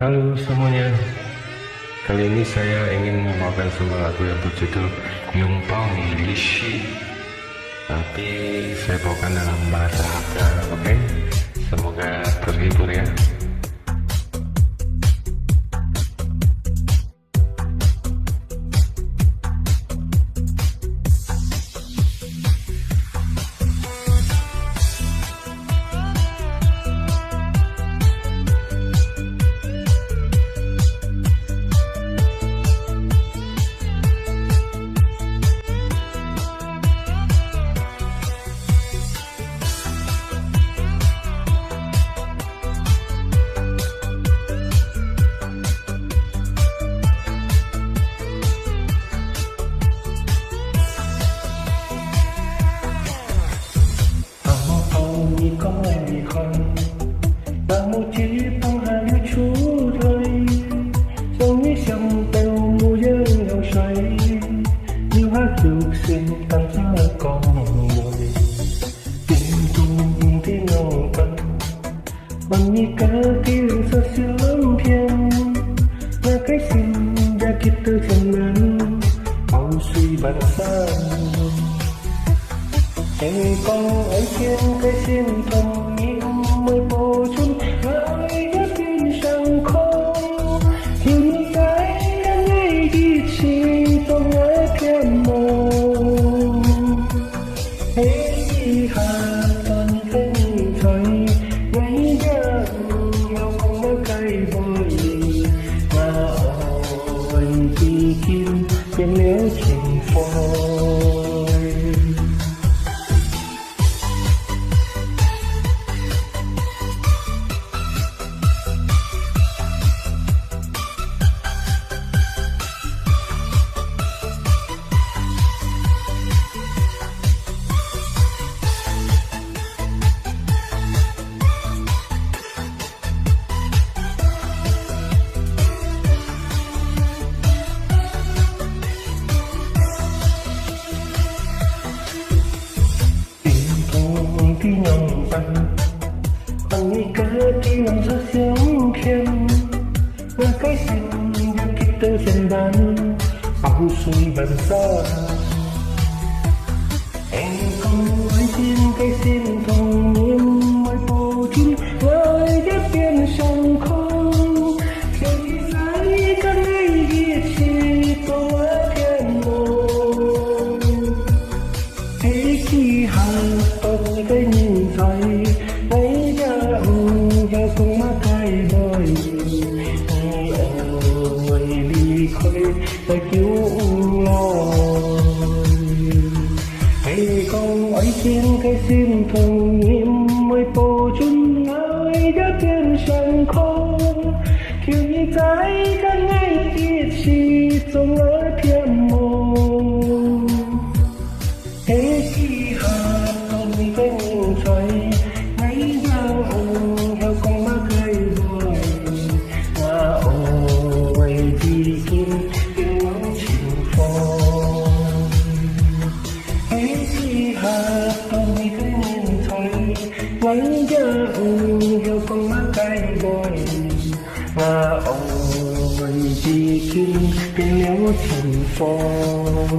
Halo semuanya, kali ini saya ingin membawakan sebuah lagu yang berjudul Yumpao Lishi. Tapi saya bawakan dalam bahasa Hakka, oke? Semoga terhibur ya. Menikah selampian là cái xin ra kita jangan mau suy bản sao em con ấy trên cái xin thầm nhiên mới bồ chung lại đã tin rằng không hiểu như cái anh ấy đi chỉ tôi ngỡ thêm mong hãy đi hà toàn thân thời ngày ra nhau không nói cây vơi mà ôi đi kim bên nếu trình phôi. Menikah dalam sesiampian là cái xin đã kita jangan mau suy bản sao em không nói xin cái xin thong nhiên mới bồ chung lại đã biến sang không khi thấy cái này ghi chỉ tôi thiên môn thế khi hàng tôi cái nhìn thấy ấy ra theo con mắt thay đời người đi khơi ta cứu lối hay con ấy trên cái xin thần nghiêm mới bồ chung ai đã biến sang không thiếu như trái cái ngày kia chỉ trong ở thiên môn thế khi hà con cái nhìn thấy theo con mắt hay vơi mà ôi đi kim tiếng nói chịu phôi hãy khi hà tôi thấy nhìn thấy lấy ra theo con mắt hay vơi mà ôi đi kim tiếng nói chịu phôi.